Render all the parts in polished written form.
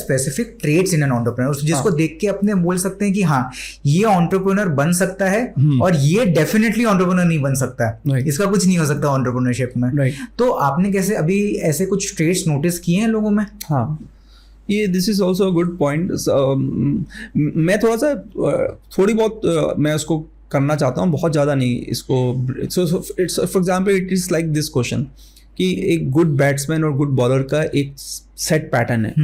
Specific trades in an entrepreneur जिसको देख के अपने बोल सकते हैं कि हाँ ये एंटरप्रेन्योर बन सकता है और ये डेफिनेटली एंटरप्रेन्योर नहीं बन सकता है, इसका कुछ नहीं हो सकता एंटरप्रेन्योरशिप में। तो आपने कैसे अभी ऐसे कुछ ट्रेड्स नोटिस किए हैं लोगों में? हाँ, ये this is also a good point. मैं थोड़ी बहुत मैं उसको करना चाहता हूँ, बहुत ज़्यादा नहीं इसको। It's for example it is like this question कि एक गुड बैट्समैन और गुड बॉलर का एक सेट पैटर्न है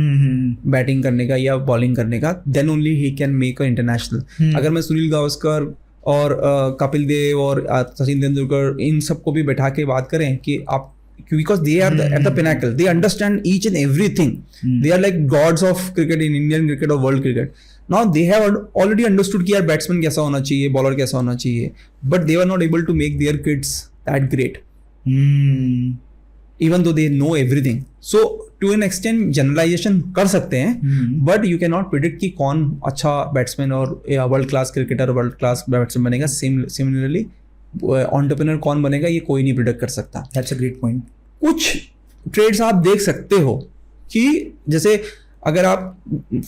बैटिंग करने का या बॉलिंग करने का, then only he can make a international. अगर मैं सुनील गावस्कर और कपिल देव और सचिन तेंदुलकर इन सबको भी बैठा के बात करें कि आप, because they are at the pinnacle, they understand each and everything, they are like gods of cricket in Indian cricket or world cricket. Now they have already understood कि यार बैट्समैन कैसा होना चाहिए, बॉलर कैसा होना चाहिए, but they were not able to make their kids that great, even though they know everything. So to an extent generalization कर सकते हैं, but you cannot predict कि कौन अच्छा बैट्समैन और world class cricketer, world class batsman बनेगा। Similarly entrepreneur कौन बनेगा ये कोई नहीं प्रिडिक्ट कर सकता। That's a great point. कुछ ट्रेड्स आप देख सकते हो कि जैसे अगर आप,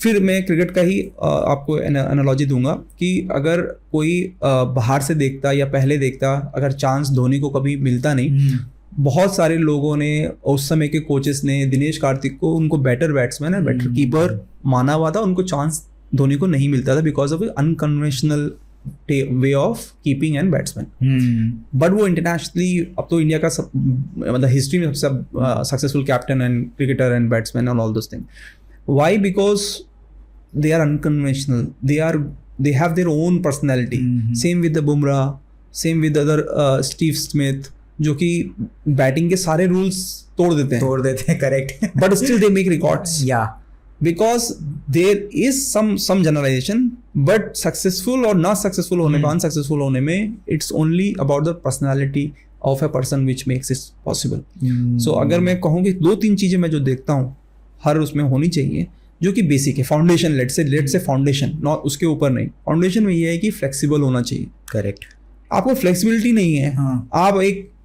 फिर मैं क्रिकेट का ही आपको एनालॉजी दूंगा कि अगर कोई बाहर से देखता या पहले देखता, अगर चांस धोनी को कभी मिलता नहीं, बहुत सारे लोगों ने उस समय के कोचेस ने दिनेश कार्तिक को उनको बेटर बैट्समैन और बेटर कीपर माना हुआ था, उनको चांस धोनी को नहीं मिलता था because of unconventional way of keeping and batsman. But वो इंटरनेशनली अब तो इंडिया का मतलब हिस्ट्री में सबसे successful captain and cricketer and batsman and all those thing. Why? Because they are unconventional, they have their own personality. Same with the Bumrah, same with other Steve Smith, जो कि batting के सारे rules तोड़ देते हैं, correct, but still they make records. या because there is some generalization, but successful और not successful होने में, unsuccessful होने में, it's only about the personality of a person which makes it possible. So अगर मैं कहूँ कि 2-3 चीज़ें मैं जो देखता हूँ हर उसमें होनी चाहिए जो कि बेसिक है, foundation, let's say foundation, not उसके ऊपर नहीं, फाउंडेशन में ये है कि फ्लेक्सिबल होना चाहिए। करेक्ट। आपको फ्लेक्सिबिलिटी नहीं है, आप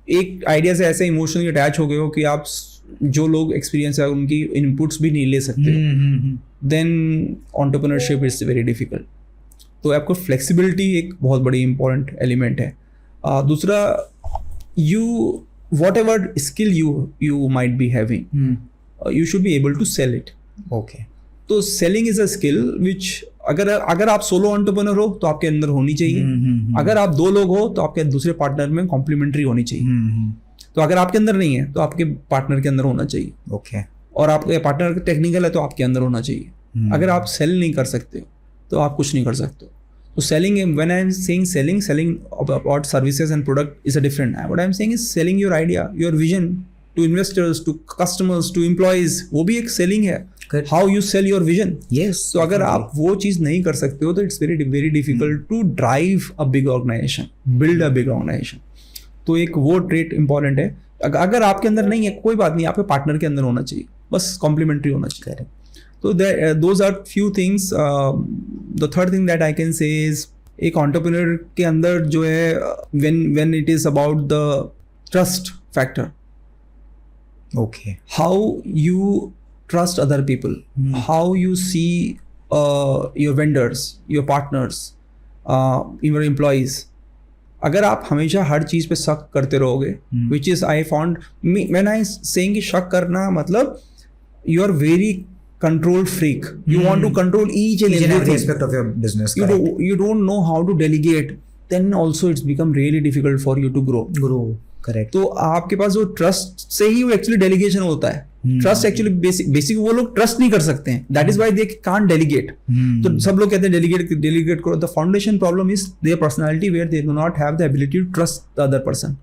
एक आइडिया से ऐसे इमोशनली अटैच हो गए हो कि आप जो लोग एक्सपीरियंस है उनकी इनपुट्स भी नहीं ले सकते, then entrepreneurship is very difficult. तो आपको फ्लेक्सिबिलिटी एक बहुत बड़ी इंपॉर्टेंट एलिमेंट है। दूसरा, you whatever skill you might be having, you should be able to sell it. Okay, तो selling is a skill which अगर आप सोलो एंटरप्रेन्योर हो तो आपके अंदर होनी चाहिए, अगर आप 2 लोग हो तो आपके दूसरे पार्टनर में कॉम्प्लीमेंट्री होनी चाहिए। तो अगर आपके अंदर नहीं है तो आपके पार्टनर के अंदर होना चाहिए। ओके, और आपके पार्टनर टेक्निकल है तो आपके अंदर होना चाहिए। अगर आप सेल नहीं कर सकते तो आप कुछ नहीं कर सकते। तो selling, when I am saying selling about services and product is a different, what I am saying is selling your idea, your vision to investors, to customers, to employees, वो भी एक सेलिंग है। How you sell your vision. Yes, तो अगर आप वो चीज़ नहीं कर सकते हो तो it's very difficult to drive a big organisation, build a big organisation. तो एक वो ट्रेट इंपॉर्टेंट है। अगर आपके अंदर नहीं है कोई बात नहीं, आपके पार्टनर के अंदर होना चाहिए, बस कॉम्प्लीमेंट्री होना चाहिए। तो those are few things. The third thing that I can say is, एक एंटरप्रेन्योर के अंदर जो है, when it is about the trust factor, okay, how you trust other people, how you see your vendors, your partners, your employees. अगर आप हमेशा हर चीज़ पे शक करते रहोगे, which is I found, when I saying कि शक करना मतलब you are very control freak, you want to control each and every aspect of your business. You don't know how to delegate, then also it's become really difficult for you to grow. Correct. तो आपके पास जो trust से ही वो actually delegation होता है। Trust actually basic वो लोग trust नहीं कर सकते हैं, that is why they can't delegate. तो सब लोग कहते हैं डेलीगेट करो। The foundation problem is their personality, where they do not have the ability to trust the other person.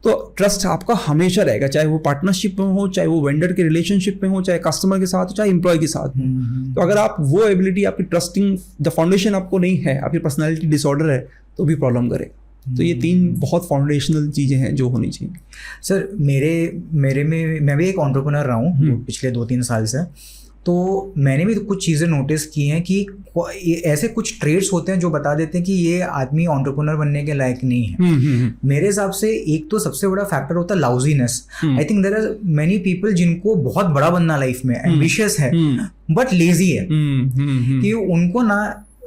तो ट्रस्ट आपका हमेशा रहेगा, चाहे वो पार्टनरशिप में हो, चाहे वो वेंडर के रिलेशनशिप में हो, चाहे कस्टमर के साथ हो, चाहे एम्प्लॉय के साथ हो। तो अगर आप वो एबिलिटी, आपकी ट्रस्टिंग द फाउंडेशन आपको नहीं है, आपकी पर्सनैलिटी डिसऑर्डर है, तो भी प्रॉब्लम करेगा। तो ये 3 बहुत फाउंडेशनल चीज़ें हैं जो होनी चाहिए। सर मेरे में मैं भी एक एंटरप्रेन्योर रहा हूँ पिछले 2-3 साल से, तो मैंने भी कुछ चीज़ें नोटिस की हैं कि ऐसे कुछ ट्रेड्स होते हैं जो बता देते हैं कि ये आदमी एंटरप्रेन्योर बनने के लायक नहीं है। मेरे हिसाब से एक तो सबसे बड़ा फैक्टर होता है laziness. I think there are many people जिनको बहुत बड़ा बनना लाइफ में, एम्बिशियस है बट लेजी है, कि उनको ना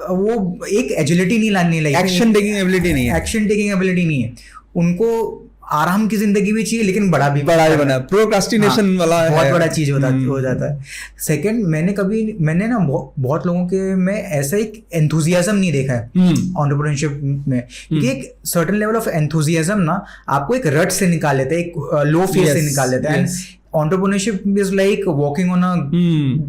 वो एक एजिलिटी नहीं लानी, लाइफ एक्शन टेकिंग एबिलिटी नहीं है, उनको आराम की जिंदगी भी चाहिए लेकिन बड़ा भी बना, प्रोक्रास्टिनेशन वाला बहुत बड़ा चीज हो जाता है। सेकंड, मैंने ना बहुत लोगों के में ऐसा एक एंथुजियाज्म नहीं देखा है एंटरप्रेन्योरशिप में, क्योंकि एक सर्टेन लेवल ऑफ एंथुजियाज्म ना आपको एक रट से निकाल लेता है, एक लो फेज से निकाल लेता है। Entrepreneurship is like walking on a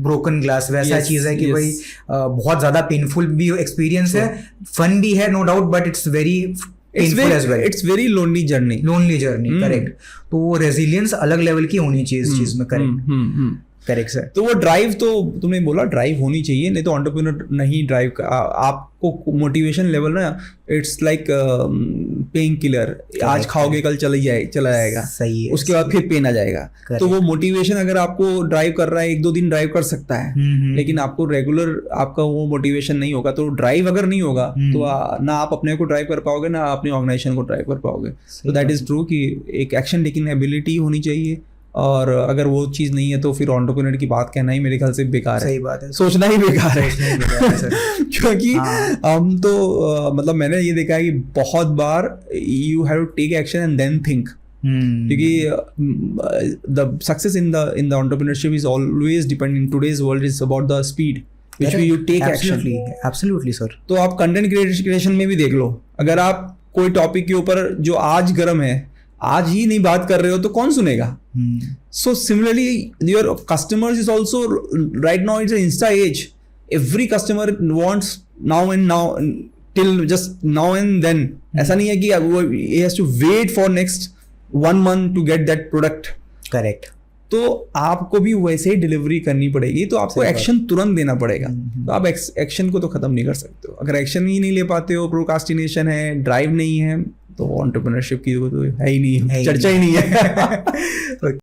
broken glass, वैसा चीज है कि भाई बहुत ज्यादा पेनफुल भी एक्सपीरियंस है, फन भी है no doubt, but it's very it's very lonely journey, correct. तो रेजिलियंस अलग लेवल की होनी चाहिए इस चीज में, करेक्ट सर। तो वो ड्राइव, तो तुमने बोला ड्राइव होनी चाहिए, नहीं तो एंटरप्रेन्योर नहीं ड्राइव आपको मोटिवेशन लेवल ना, इट्स लाइक पेन किलर, आज खाओगे कल चला जाएगा, सही है, उसके बाद फिर पेन आ जाएगा। तो वो मोटिवेशन अगर आपको ड्राइव कर रहा है, 1-2 दिन ड्राइव कर सकता है, लेकिन आपको रेगुलर आपका वो मोटिवेशन नहीं होगा, तो ड्राइव अगर नहीं होगा तो ना आप अपने को ड्राइव कर पाओगे, ना अपनी ऑर्गेनाइजेशन को ड्राइव कर पाओगे। तो दैट इज ट्रू कि एक एक्शन टेकिंग एबिलिटी होनी चाहिए, और अगर वो चीज़ नहीं है तो फिर एंटरप्रेन्योर की बात कहना ही मेरे ख्याल से बेकार है। सही बात है, सोचना ही बेकार है क्योंकि हम तो मतलब मैंने ये देखा है कि बहुत बार you have to take action and then think, क्योंकि the success in the entrepreneurship is always depend in today's world is about the speed which you take action. Absolutely sir. तो आप कंटेंट क्रिएशन में भी देख लो, अगर आप कोई topic के ऊपर जो आज गर्म है, आज ही नहीं बात कर रहे हो तो कौन सुनेगा? So similarly, your customers is also right now it's an Insta age. Every customer wants now till just now and then. ऐसा नहीं है कि he has to wait for next 1 month to get that product. Correct. तो आपको भी वैसे ही delivery करनी पड़ेगी, तो आपको एक्शन तुरंत देना पड़ेगा। तो आप एक्शन को तो खत्म नहीं कर सकते हो। अगर एक्शन ही नहीं ले पाते हो, प्रोक्रास्टिनेशन है, ड्राइव नहीं है, तो एंटरप्रेन्योरशिप की तो है ही नहीं, चर्चा ही नहीं है।